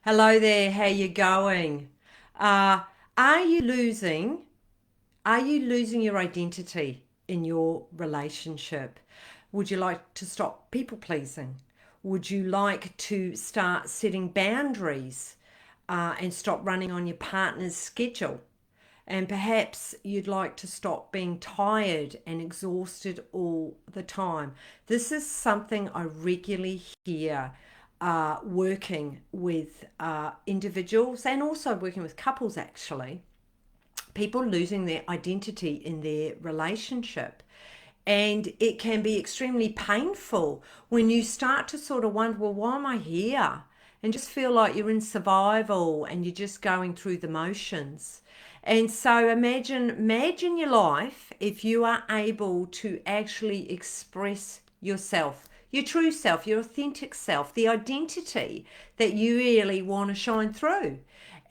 Hello there, how you going? Uh, are you losing are you losing your identity in your relationship? Would you like to stop people pleasing? Would you like to start setting boundaries and stop running on your partner's schedule? And perhaps you'd like to stop being tired and exhausted all the time. This is something I regularly hear working with individuals and also working with couples, actually. People losing their identity in their relationship. And it can be extremely painful when you start to sort of wonder, well, why am I here? And just feel like you're in survival and you're just going through the motions. And so imagine your life if you are able to actually express yourself, your true self, your authentic self, the identity that you really want to shine through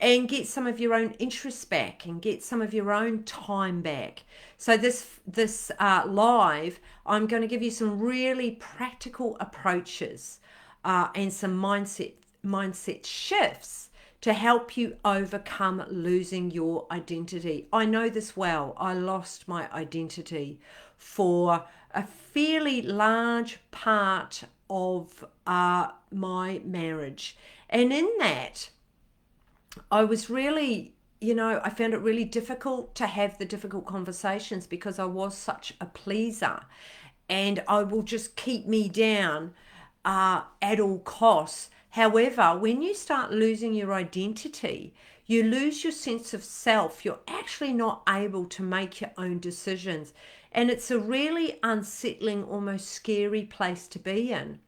and get some of your own interests back and get some of your own time back. So this live, I'm going to give you some really practical approaches and some mindset shifts to help you overcome losing your identity. I know this well. I lost my identity for a fairly large part of my marriage, and in that I was really, I found it really difficult to have the difficult conversations because I was such a pleaser and I will just keep me down at all costs. However, when you start losing your identity, you lose your sense of self. You're actually not able to make your own decisions. And it's a really unsettling, almost scary place to be in.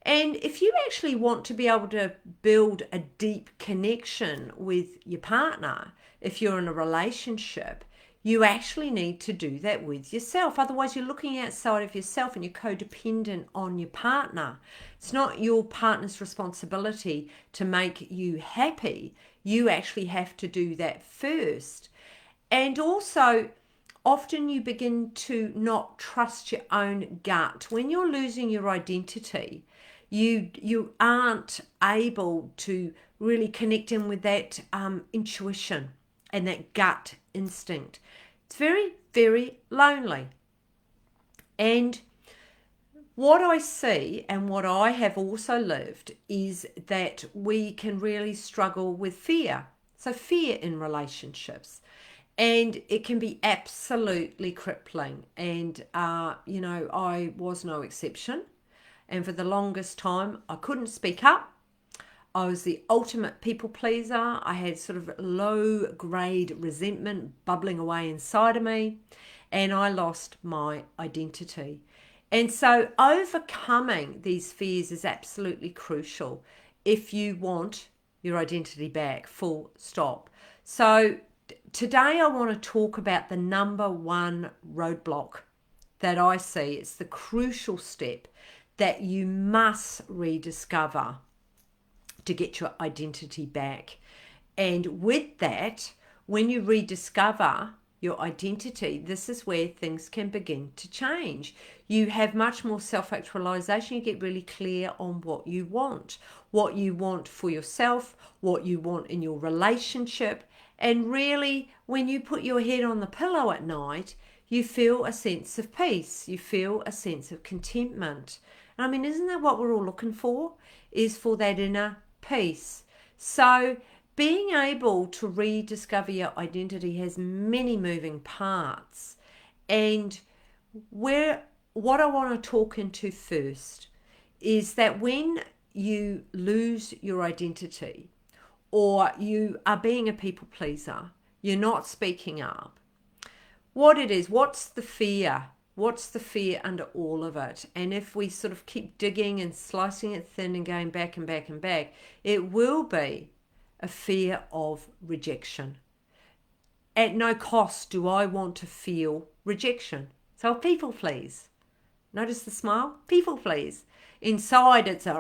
And if you actually want to be able to build a deep connection with your partner, if you're in a relationship, you actually need to do that with yourself. Otherwise, you're looking outside of yourself and you're codependent on your partner. It's not your partner's responsibility to make you happy. You actually have to do that first. And also, often you begin to not trust your own gut. When you're losing your identity, you aren't able to really connect in with that intuition and that gut instinct. It's very, very lonely. And what I see and what I have also lived is that we can really struggle with fear. So, fear in relationships. And it can be absolutely crippling. And, I was no exception. And for the longest time, I couldn't speak up. I was the ultimate people pleaser. I had sort of low grade resentment bubbling away inside of me, and I lost my identity. And so, overcoming these fears is absolutely crucial if you want your identity back, full stop. So, today I want to talk about the number one roadblock that I see. It's the crucial step that you must rediscover to get your identity back. And with that, when you rediscover your identity, this is where things can begin to change. You have much more self actualization. You get really clear on what you want for yourself, what you want in your relationship. And really, when you put your head on the pillow at night, you feel a sense of peace, you feel a sense of contentment. And I mean, isn't that what we're all looking for? Is for that inner peace. So, being able to rediscover your identity has many moving parts. And what I want to talk into first is that when you lose your identity or you are being a people pleaser, you're not speaking up. What it is, what's the fear? What's the fear under all of it? And if we sort of keep digging and slicing it thin and going back and back and back, it will be a fear of rejection. At no cost do I want to feel rejection. So I'll people please. Notice the smile? People please. Inside it's a,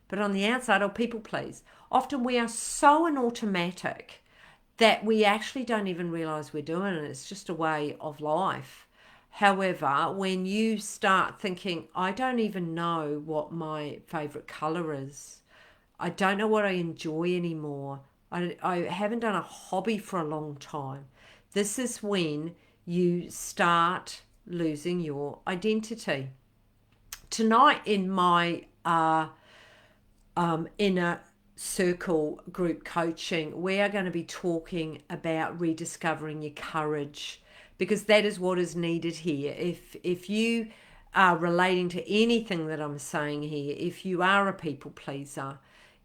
but on the outside I'll people please. Often we are so an automatic that we actually don't even realize we're doing it. It's just a way of life. However, when you start thinking, I don't even know what my favorite color is, I don't know what I enjoy anymore. I haven't done a hobby for a long time. This is when you start losing your identity. Tonight in my inner circle group coaching, we are going to be talking about rediscovering your courage, because that is what is needed here. If you are relating to anything that I'm saying here, if you are a people pleaser,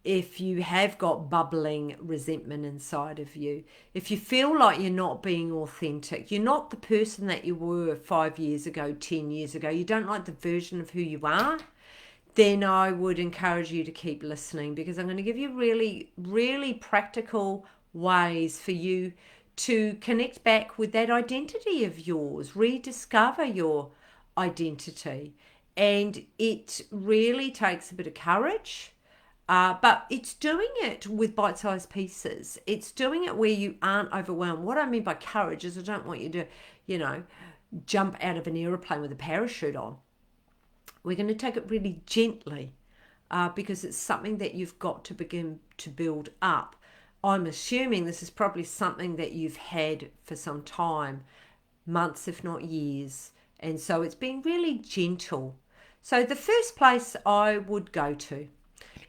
if you have got bubbling resentment inside of you, if you feel like you're not being authentic, you're not the person that you were 5 years ago, 10 years ago, you don't like the version of who you are, then I would encourage you to keep listening, because I'm going to give you really, really practical ways for you to connect back with that identity of yours, rediscover your identity. And it really takes a bit of courage, but it's doing it with bite-sized pieces. It's doing it where you aren't overwhelmed. What I mean by courage is I don't want you to, jump out of an aeroplane with a parachute on. We're going to take it really gently, because it's something that you've got to begin to build up. I'm assuming this is probably something that you've had for some time, months if not years, and so it's been really gentle. So the first place I would go to,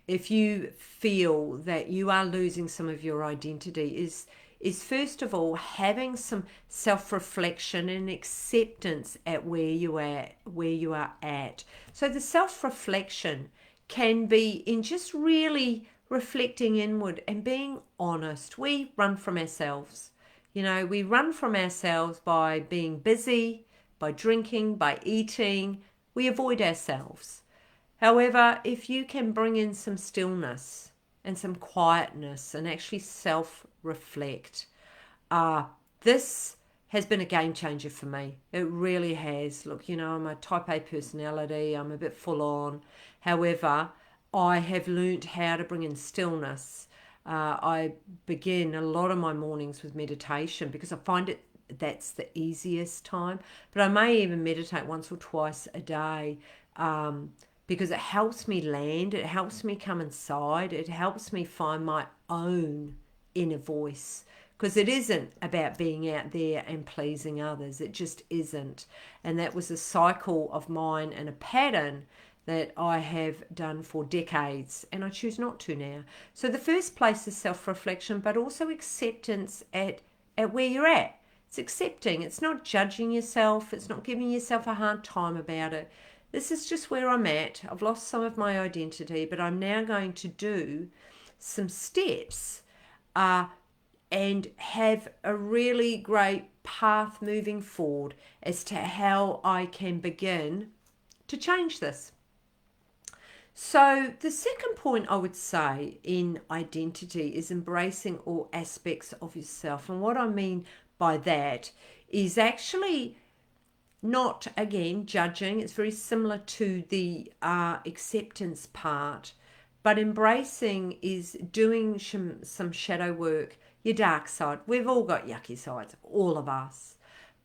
if you feel that you are losing some of your identity, is first of all having some self-reflection and acceptance at where you are at. So the self-reflection can be in just really reflecting inward and being honest. We run from ourselves. We run from ourselves by being busy, by drinking, by eating. We avoid ourselves. However, if you can bring in some stillness and some quietness and actually self-reflect, this has been a game changer for me. It really has. Look, I'm a type A personality. I'm a bit full on. However, I have learnt how to bring in stillness. I begin a lot of my mornings with meditation because I find that's the easiest time. But I may even meditate once or twice a day, because it helps me land, it helps me come inside, it helps me find my own inner voice. Because it isn't about being out there and pleasing others. It just isn't. And that was a cycle of mine and a pattern that I have done for decades, and I choose not to now. So the first place is self-reflection, but also acceptance at where you're at. It's accepting. It's not judging yourself. It's not giving yourself a hard time about it. This is just where I'm at. I've lost some of my identity, but I'm now going to do some steps and have a really great path moving forward as to how I can begin to change this. So the second point I would say in identity is embracing all aspects of yourself. And what I mean by that is actually not, again, judging. It's very similar to the acceptance part. But embracing is doing some shadow work, your dark side. We've all got yucky sides, all of us.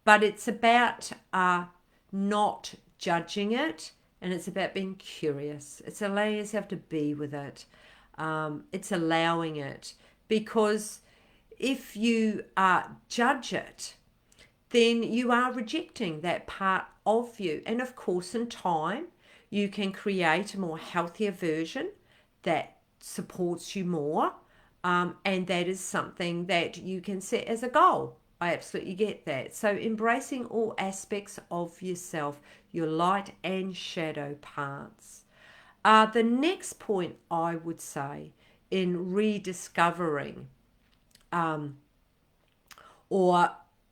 But it's about not judging it, and it's about being curious. It's allowing yourself to be with it. It's allowing it. Because if you judge it, then you are rejecting that part of you. And of course, in time, you can create a more healthier version that supports you more. And that is something that you can set as a goal. I absolutely get that. So embracing all aspects of yourself, your light and shadow parts. The next point I would say in rediscovering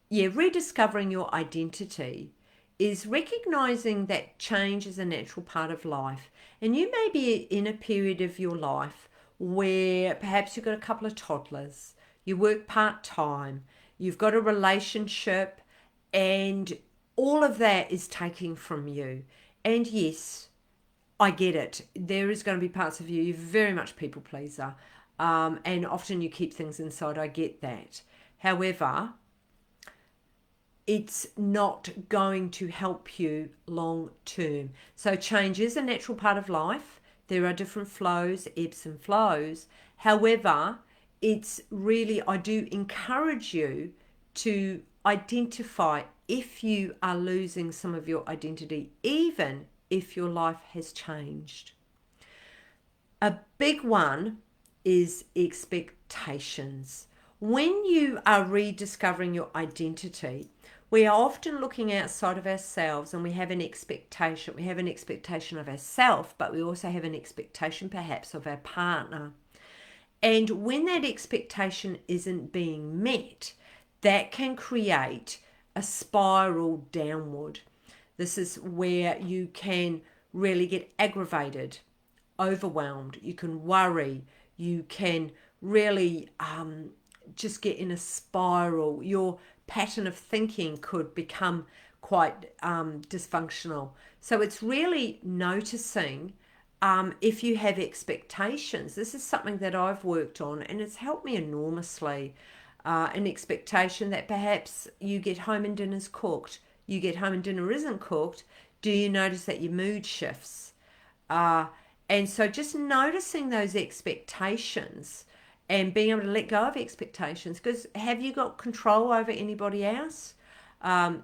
rediscovering your identity is recognizing that change is a natural part of life. And you may be in a period of your life where perhaps you've got a couple of toddlers, you work part-time, you've got a relationship, and all of that is taking from you. And yes, I get it. There is going to be parts of you, you're very much people pleaser, and often you keep things inside. I get that. However, it's not going to help you long term. So change is a natural part of life. There are different flows, ebbs and flows. However, it's really, I do encourage you to identify if you are losing some of your identity, even if your life has changed. A big one is expectations. When you are rediscovering your identity, we are often looking outside of ourselves and we have an expectation. We have an expectation of ourselves, but we also have an expectation perhaps of our partner. And when that expectation isn't being met, that can create a spiral downward. This is where you can really get aggravated, overwhelmed, you can worry, you can really just get in a spiral. Your pattern of thinking could become quite dysfunctional. So it's really noticing if you have expectations. This is something that I've worked on and it's helped me enormously. An expectation that perhaps you get home and dinner's cooked, you get home and dinner isn't cooked. Do you notice that your mood shifts? And so just noticing those expectations and being able to let go of expectations, because have you got control over anybody else?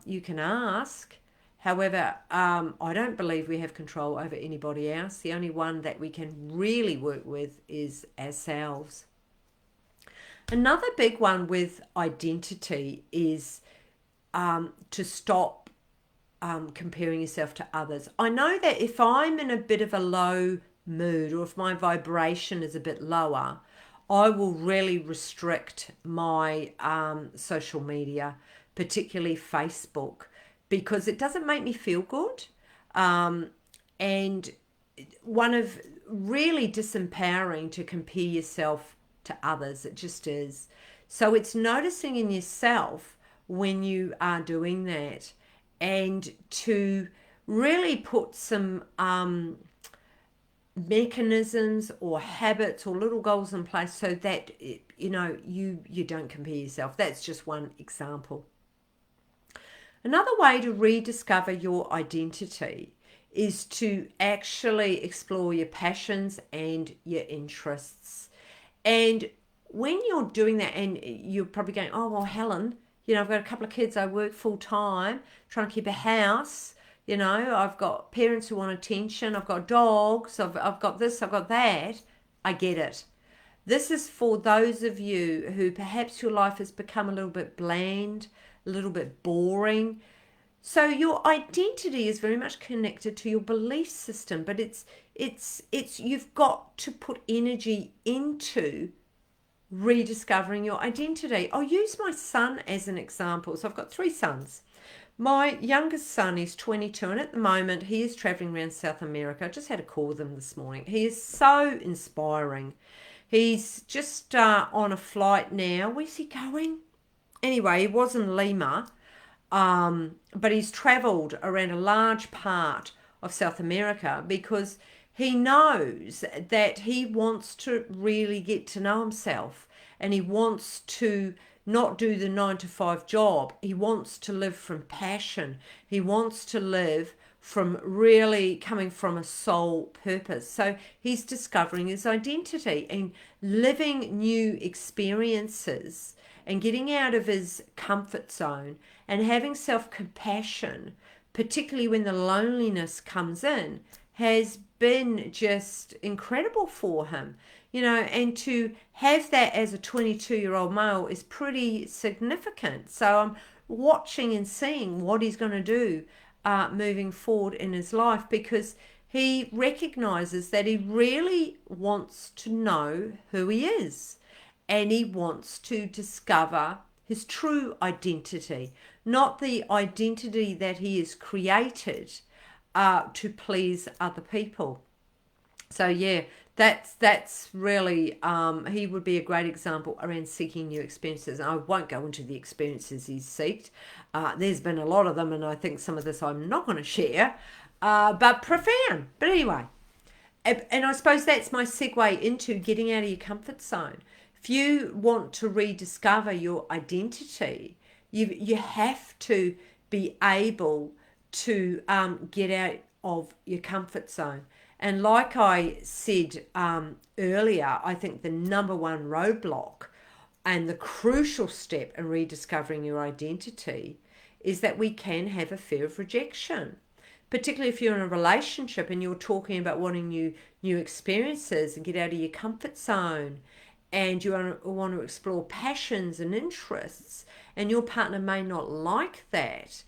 You can ask. However, I don't believe we have control over anybody else. The only one that we can really work with is ourselves. Another big one with identity is to stop comparing yourself to others. I know that if I'm in a bit of a low mood or if my vibration is a bit lower, I will really restrict my social media, particularly Facebook, because it doesn't make me feel good. And one of really disempowering to compare yourself to others. It just is. So it's noticing in yourself when you are doing that and to really put some mechanisms or habits or little goals in place so that you don't compare yourself. That's just one example. Another way to rediscover your identity is to actually explore your passions and your interests. And when you're doing that, and you're probably going, oh, well, Helen, I've got a couple of kids, I work full time, trying to keep a house, I've got parents who want attention, I've got dogs, I've got this, I've got that. I get it. This is for those of you who perhaps your life has become a little bit bland, a little bit boring. So your identity is very much connected to your belief system, but it's you've got to put energy into rediscovering your identity. I'll use my son as an example. So I've got 3 sons. My youngest son is 22 and at the moment he is traveling around South America. I just had a call with him this morning. He is so inspiring. He's just on a flight now. Where's he going? Anyway, he was in Lima, but he's travelled around a large part of South America because he knows that he wants to really get to know himself and he wants to not do the 9-to-5 job. He wants to live from passion. He wants to live from really coming from a soul purpose. So he's discovering his identity and living new experiences and getting out of his comfort zone and having self-compassion, particularly when the loneliness comes in, has been just incredible for him. And to have that as a 22-year-old male is pretty significant. So I'm watching and seeing what he's going to do moving forward in his life, because he recognizes that he really wants to know who he is and he wants to discover his true identity, not the identity that he has created to please other people. So yeah, that's really he would be a great example around seeking new experiences. And I won't go into the experiences he's seeked. There's been a lot of them, and I think some of this I'm not going to share, but profound. But anyway, and I suppose that's my segue into getting out of your comfort zone. If you want to rediscover your identity, you have to be able to get out of your comfort zone. And like I said earlier, I think the number one roadblock and the crucial step in rediscovering your identity is that we can have a fear of rejection. Particularly if you're in a relationship and you're talking about wanting new experiences and get out of your comfort zone, and you want to explore passions and interests, and your partner may not like that,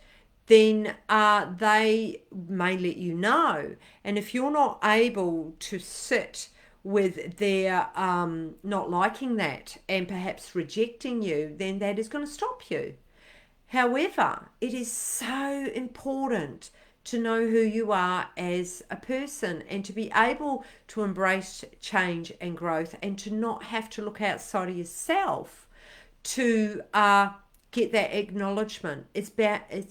then they may let you know. And if you're not able to sit with their not liking that and perhaps rejecting you, then that is going to stop you. However, it is so important to know who you are as a person and to be able to embrace change and growth and to not have to look outside of yourself to get that acknowledgement. It's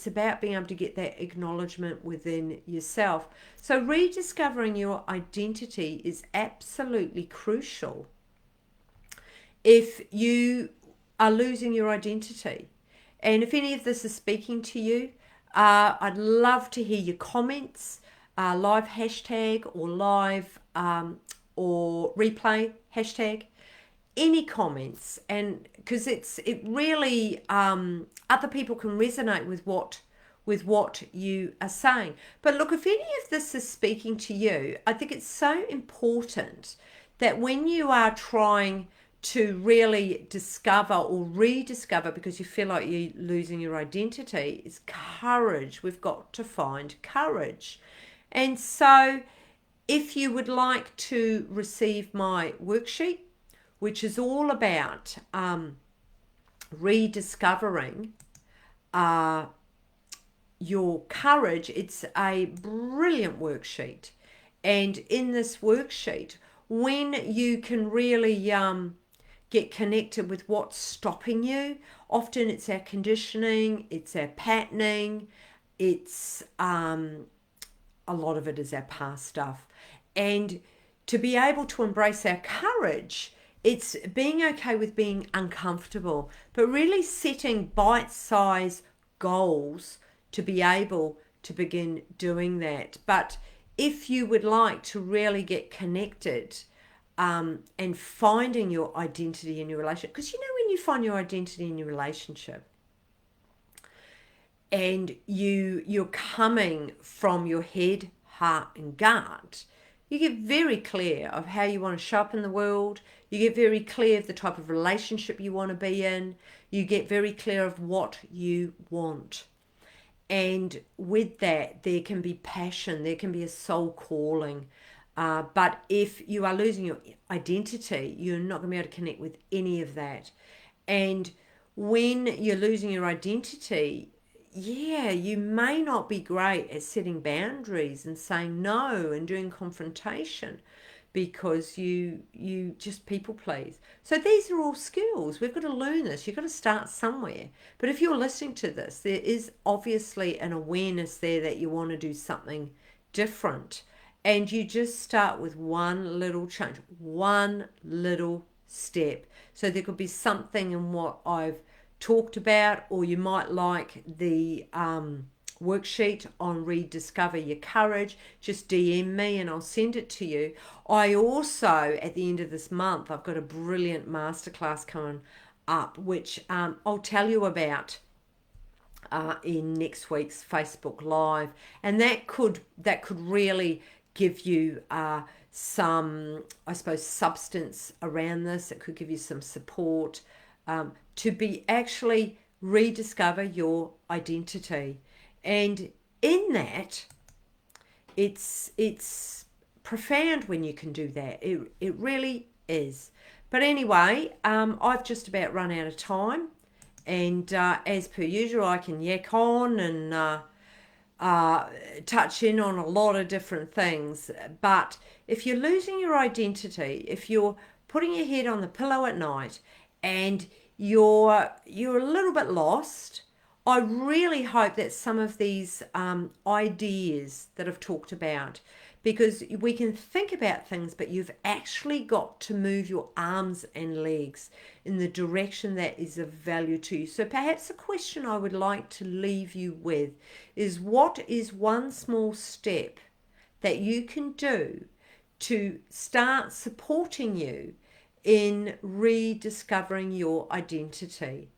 about being able to get that acknowledgement within yourself. So rediscovering your identity is absolutely crucial. If you are losing your identity, and if any of this is speaking to you, I'd love to hear your comments, live hashtag or live or replay hashtag, any comments, and because it really other people can resonate with what you are saying. But look, if any of this is speaking to you, I think it's so important that when you are trying to really discover or rediscover because you feel like you're losing your identity, is courage. We've got to find courage. And so if you would like to receive my worksheet, which is all about rediscovering your courage, it's a brilliant worksheet. And in this worksheet, when you can really get connected with what's stopping you, often it's our conditioning, it's our patterning, it's a lot of it is our past stuff. And to be able to embrace our courage, it's being okay with being uncomfortable, but really setting bite-sized goals to be able to begin doing that. But if you would like to really get connected and finding your identity in your relationship, because you know when you find your identity in your relationship and you're coming from your head, heart and gut, you get very clear of how you want to show up in the world. You get very clear of the type of relationship you want to be in. You get very clear of what you want. And with that, there can be passion, there can be a soul calling. But if you are losing your identity, you're not going to be able to connect with any of that. And when you're losing your identity, you may not be great at setting boundaries and saying no and doing confrontation because you just people please. So these are all skills. We've got to learn this. You've got to start somewhere. But if you're listening to this, there is obviously an awareness there that you want to do something different. And you just start with one little change, one little step. So there could be something in what I've talked about, or you might like the worksheet on rediscover your courage. Just DM me and I'll send it to you. I also, at the end of this month, I've got a brilliant masterclass coming up, which I'll tell you about in next week's Facebook Live, and that could really give you some, I suppose, substance around this. It could give you some support to be actually rediscover your identity. And in that, it's profound when you can do that. It really is. But anyway, I've just about run out of time. And as per usual, I can yak on and touch in on a lot of different things. But if you're losing your identity, if you're putting your head on the pillow at night and you're a little bit lost, I really hope that some of these ideas that I've talked about, because we can think about things, but you've actually got to move your arms and legs in the direction that is of value to you. So perhaps a question I would like to leave you with is, what is one small step that you can do to start supporting you in rediscovering your identity.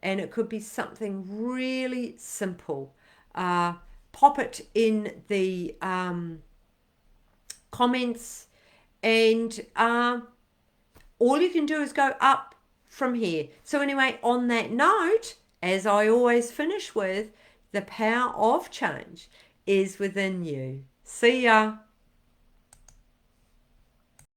And it could be something really simple. Pop it in the comments, and all you can do is go up from here. So anyway, on that note, as I always finish with, the power of change is within you. See ya.